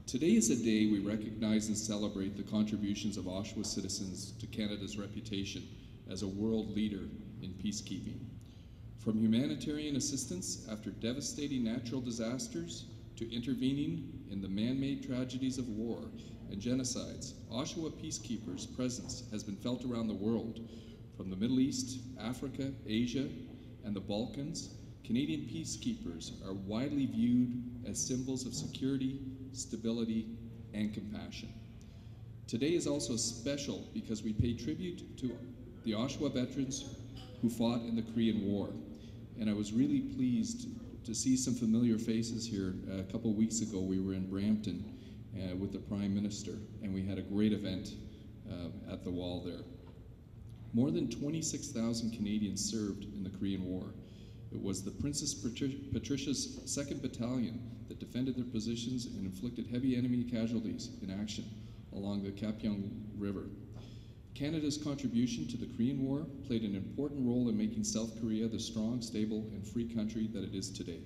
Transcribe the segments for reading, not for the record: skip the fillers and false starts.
Today is a day we recognize and celebrate the contributions of Oshawa citizens to Canada's reputation as a world leader in peacekeeping. From humanitarian assistance after devastating natural disasters to intervening in the man-made tragedies of war and genocides, Oshawa Peacekeepers' presence has been felt around the world. From the Middle East, Africa, Asia, and the Balkans, Canadian peacekeepers are widely viewed as symbols of security, stability, and compassion. Today is also special because we pay tribute to the Oshawa veterans who fought in the Korean War. And I was really pleased to see some familiar faces here. A couple of weeks ago, we were in Brampton with the Prime Minister, and we had a great event at the wall there. More than 26,000 Canadians served in the Korean War. It was the Princess Patricia's 2nd Battalion that defended their positions and inflicted heavy enemy casualties in action along the Kapyong River. Canada's contribution to the Korean War played an important role in making South Korea the strong, stable, and free country that it is today.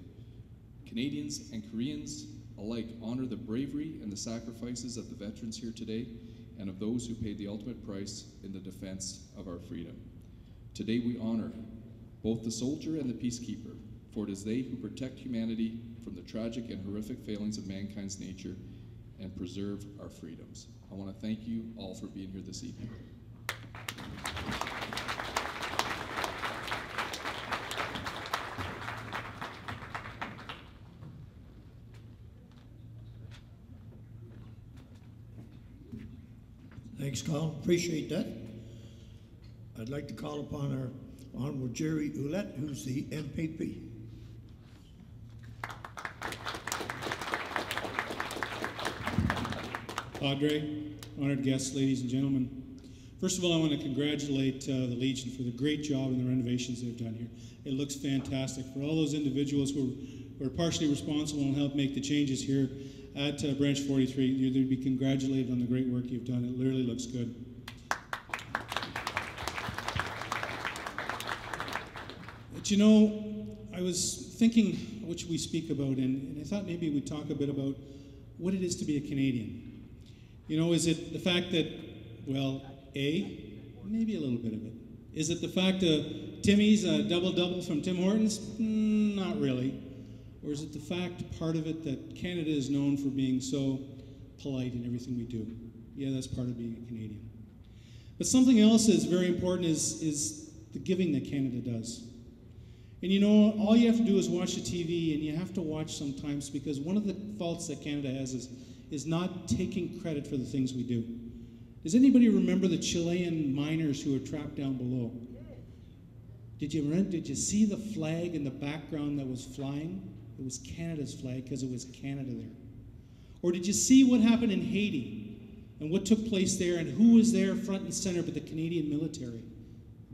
Canadians and Koreans alike honor the bravery and the sacrifices of the veterans here today and of those who paid the ultimate price in the defense of our freedom. Today we honor both the soldier and the peacekeeper, for it is they who protect humanity from the tragic and horrific failings of mankind's nature and preserve our freedoms. I want to thank you all for being here this evening. Thanks, Colin. Appreciate that. I'd like to call upon our Honorable Jerry Ouellette, who's the MPP. Padre, honored guests, ladies and gentlemen. First of all, I want to congratulate the Legion for the great job in the renovations they've done here. It looks fantastic. For all those individuals who were partially responsible and helped make the changes here at Branch 43, you're to be congratulated on the great work you've done. It literally looks good. But you know, I was thinking what should we speak about, and I thought maybe we'd talk a bit about what it is to be a Canadian. You know, is it the fact that, well, maybe a little bit of it. Is it the fact of Timmy's double-double from Tim Hortons? Not really. Or is it the fact, part of it, that Canada is known for being so polite in everything we do? Yeah, that's part of being a Canadian. But something else that's very important is the giving that Canada does. And you know, all you have to do is watch the TV, and you have to watch sometimes, because one of the faults that Canada has is not taking credit for the things we do. Does anybody remember the Chilean miners who were trapped down below? Did you see the flag in the background that was flying? It was Canada's flag because it was Canada there. Or did you see what happened in Haiti and what took place there and who was there front and center but the Canadian military,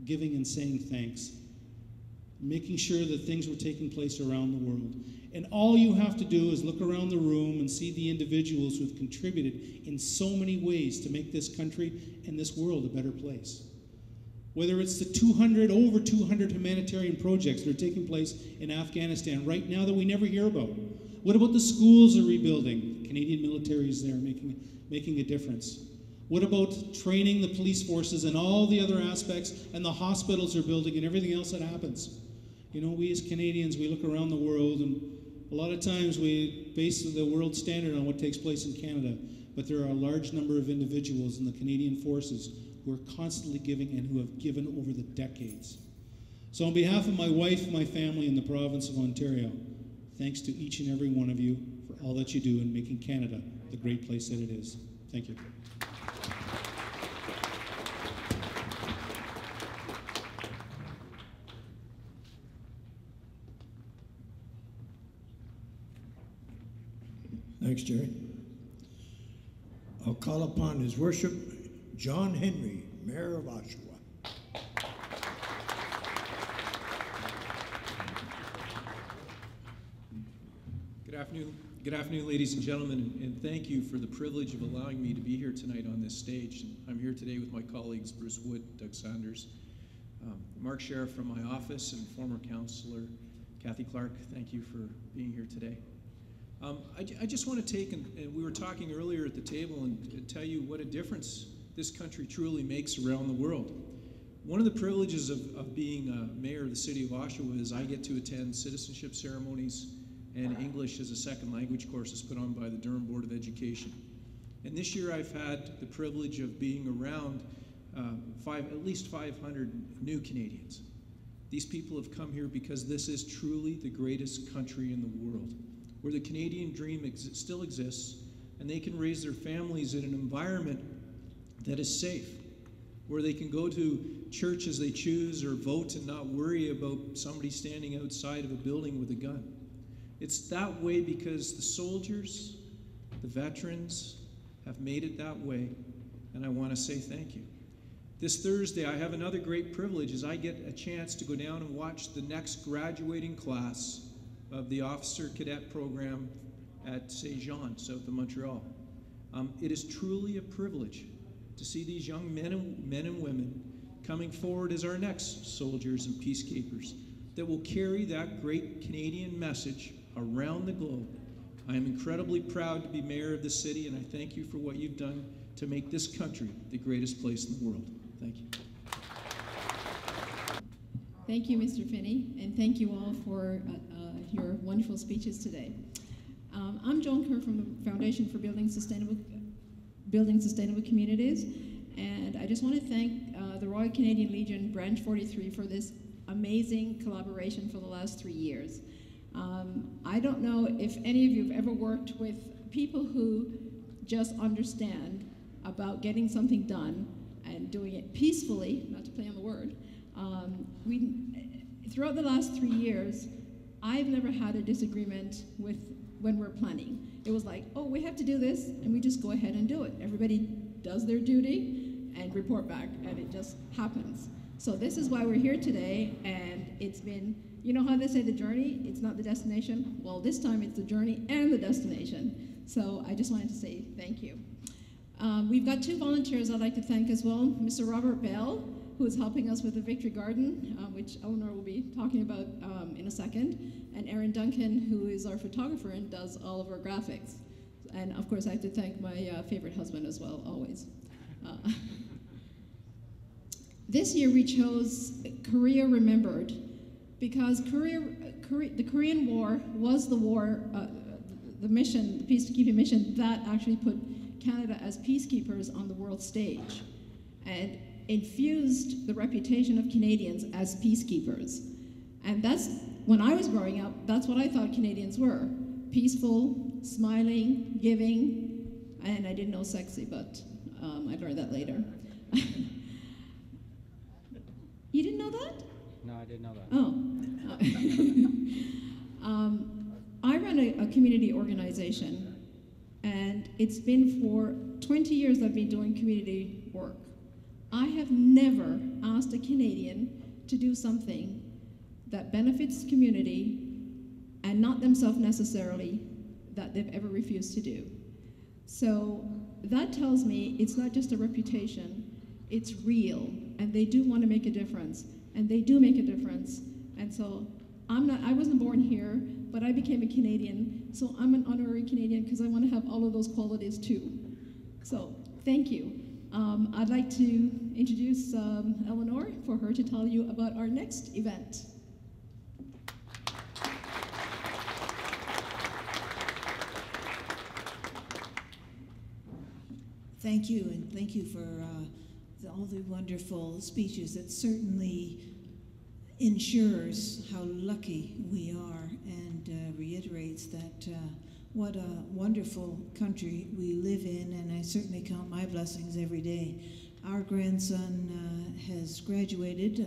giving and saying thanks, making sure that things were taking place around the world. And all you have to do is look around the room and see the individuals who have contributed in so many ways to make this country and this world a better place. Whether it's the over 200 humanitarian projects that are taking place in Afghanistan right now that we never hear about. What about the schools they're rebuilding? The Canadian military is there making a difference. What about training the police forces and all the other aspects and the hospitals they're building and everything else that happens? You know, we as Canadians, we look around the world, and a lot of times we base the world standard on what takes place in Canada, but there are a large number of individuals in the Canadian forces who are constantly giving and who have given over the decades. So on behalf of my wife, my family, and the province of Ontario, thanks to each and every one of you for all that you do in making Canada the great place that it is. Thank you. Thanks, Jerry. I'll call upon His Worship John Henry, Mayor of Oshawa. Good afternoon, ladies and gentlemen, and thank you for the privilege of allowing me to be here tonight on this stage. And I'm here today with my colleagues Bruce Wood, Doug Saunders, Mark Sheriff from my office, and former councillor Kathy Clark. Thank you for being here today. I just want to take, and we were talking earlier at the table, and tell you what a difference this country truly makes around the world. One of the privileges of being a mayor of the city of Oshawa is I get to attend citizenship ceremonies and English as a second language courses put on by the Durham Board of Education. And this year I've had the privilege of being around at least 500 new Canadians. These people have come here because this is truly the greatest country in the world, where the Canadian dream still exists, and they can raise their families in an environment that is safe, where they can go to church as they choose or vote and not worry about somebody standing outside of a building with a gun. It's that way because the soldiers, the veterans, have made it that way, and I want to say thank you. This Thursday, I have another great privilege as I get a chance to go down and watch the next graduating class of the Officer Cadet Program at St. Jean, south of Montreal. It is truly a privilege to see these young men and women coming forward as our next soldiers and peacekeepers that will carry that great Canadian message around the globe. I am incredibly proud to be mayor of the city, and I thank you for what you've done to make this country the greatest place in the world. Thank you. Thank you, Mr. Finney, and thank you all for your wonderful speeches today. I'm Joan Kerr from the Foundation for Building Sustainable Communities, and I just want to thank the Royal Canadian Legion Branch 43 for this amazing collaboration for the last 3 years. I don't know if any of you have ever worked with people who just understand about getting something done and doing it peacefully, not to play on the word. Throughout the last 3 years, I've never had a disagreement when we're planning. It was like, oh, we have to do this, and we just go ahead and do it. Everybody does their duty and report back, and it just happens. So this is why we're here today, and it's been, you know how they say the journey, it's not the destination? Well, this time it's the journey and the destination. So I just wanted to say thank you. We've got 2 volunteers I'd like to thank as well. Mr. Robert Bell, who is helping us with the Victory Garden, which Eleanor will be talking about in a second, and Aaron Duncan, who is our photographer and does all of our graphics. And of course, I have to thank my favorite husband as well, always. This year we chose Korea Remembered because the Korean War was the war, the mission, the peacekeeping mission that actually put Canada as peacekeepers on the world stage and infused the reputation of Canadians as peacekeepers. And that's, when I was growing up, that's what I thought Canadians were. Peaceful, smiling, giving, and I didn't know sexy, but I learned that later. You didn't know that? No, I didn't know that. Oh. I run a community organization, and it's been for 20 years I've been doing community work. I have never asked a Canadian to do something that benefits the community and not themselves necessarily that they've ever refused to do. So that tells me it's not just a reputation, it's real, and they do want to make a difference, and they do make a difference. And so I wasn't born here, but I became a Canadian, so I'm an honorary Canadian because I want to have all of those qualities too. So thank you. I'd like to introduce Eleanor for her to tell you about our next event. Thank you, and thank you for all the wonderful speeches. It certainly ensures how lucky we are and reiterates that what a wonderful country we live in, and I certainly count my blessings every day. Our grandson has graduated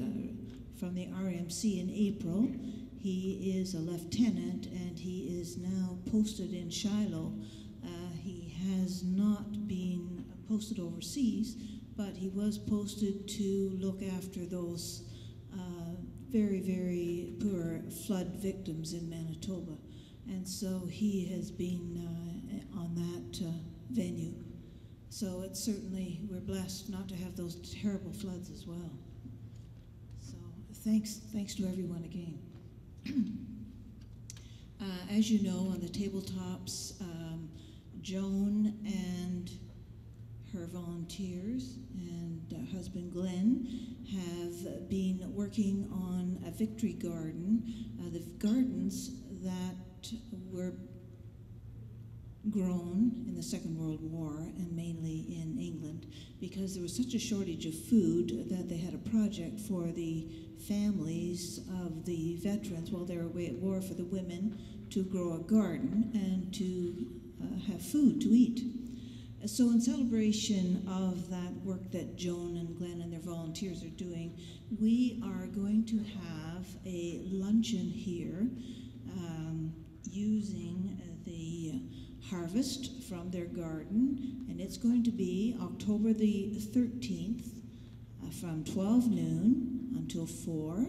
from the RMC in April. He is a lieutenant, and he is now posted in Shiloh. He has not been posted overseas, but he was posted to look after those very, very poor flood victims in Manitoba. And so he has been on that venue. So it's certainly, we're blessed not to have those terrible floods as well. So thanks to everyone again. As you know, on the tabletops, Joan and her volunteers and husband Glenn have been working on a victory garden. The gardens that were grown in the Second World War and mainly in England because there was such a shortage of food that they had a project for the families of the veterans while they were away at war for the women to grow a garden and to have food to eat. So in celebration of that work that Joan and Glenn and their volunteers are doing, we are going to have a luncheon here using the harvest from their garden, and it's going to be October the 13th from 12 noon until 4.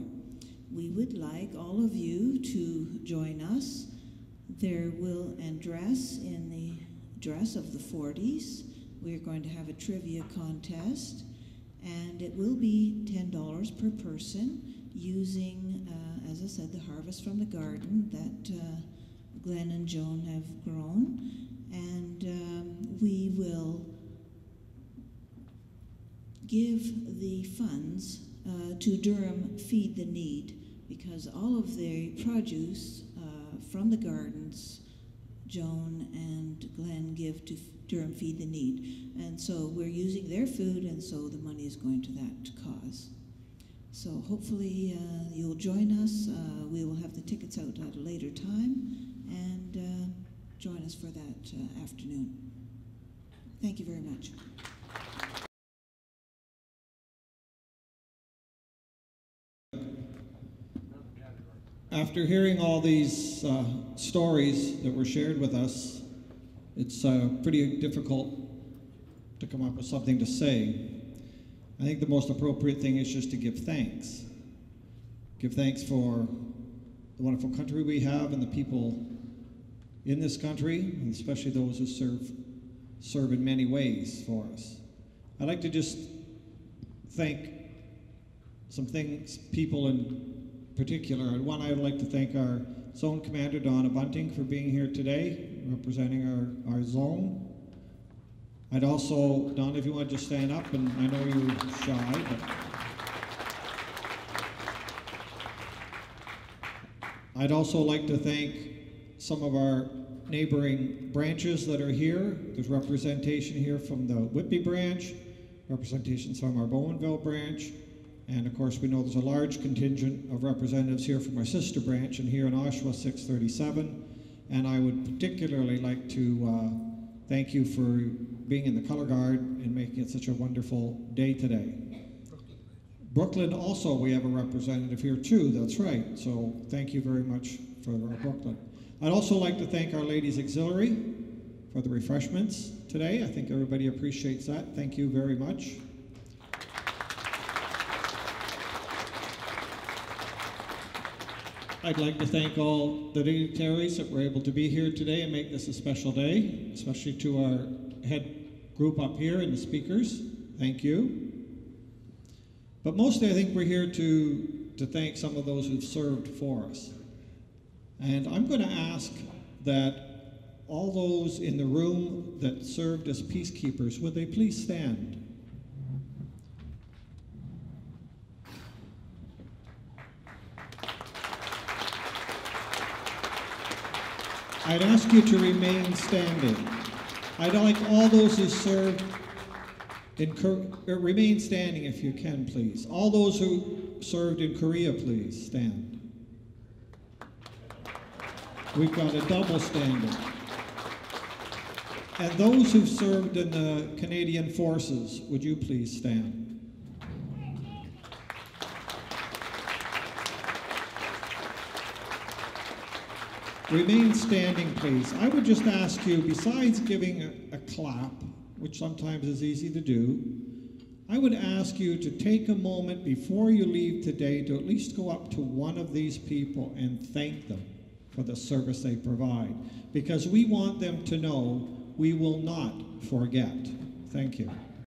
We would like all of you to join us. There will, and dress in the dress of the 40s. We're going to have a trivia contest, and it will be $10 per person using, as I said, the harvest from the garden that Glenn and Joan have grown, and we will give the funds to Durham Feed the Need, because all of the produce from the gardens Joan and Glenn give to Durham Feed the Need. And so we're using their food, and so the money is going to that cause. So hopefully you'll join us. We will have the tickets out at a later time, and join us for that afternoon. Thank you very much. After hearing all these stories that were shared with us, it's pretty difficult to come up with something to say. I think the most appropriate thing is just to give thanks. Give thanks for the wonderful country we have and the people in this country, and especially those who serve in many ways for us. I'd like to just thank some people in particular. And one, I would like to thank our Zone Commander, Donna Bunting, for being here today, representing our zone. I'd also, Donna, if you want to just stand up, and I know you're shy, but I'd also like to thank some of our neighboring branches that are here. There's representation here from the Whitby branch, representations from our Bowmanville branch, and of course we know there's a large contingent of representatives here from our sister branch and here in Oshawa 637. And I would particularly like to thank you for being in the color guard and making it such a wonderful day today. Brooklyn also, we have a representative here too, that's right. So thank you very much for Brooklyn. I'd also like to thank our Ladies Auxiliary for the refreshments today. I think everybody appreciates that. Thank you very much. I'd like to thank all the dignitaries that were able to be here today and make this a special day, especially to our head group up here and the speakers. Thank you. But mostly I think we're here to thank some of those who've served for us. And I'm going to ask that all those in the room that served as peacekeepers, would they please stand? I'd ask you to remain standing. I'd like all those who served remain standing if you can, please. All those who served in Korea, please stand. We've got a double standing. And those who served in the Canadian Forces, would you please stand? Remain standing, please. I would just ask you, besides giving a clap, which sometimes is easy to do, I would ask you to take a moment before you leave today to at least go up to one of these people and thank them for the service they provide, because we want them to know we will not forget. Thank you.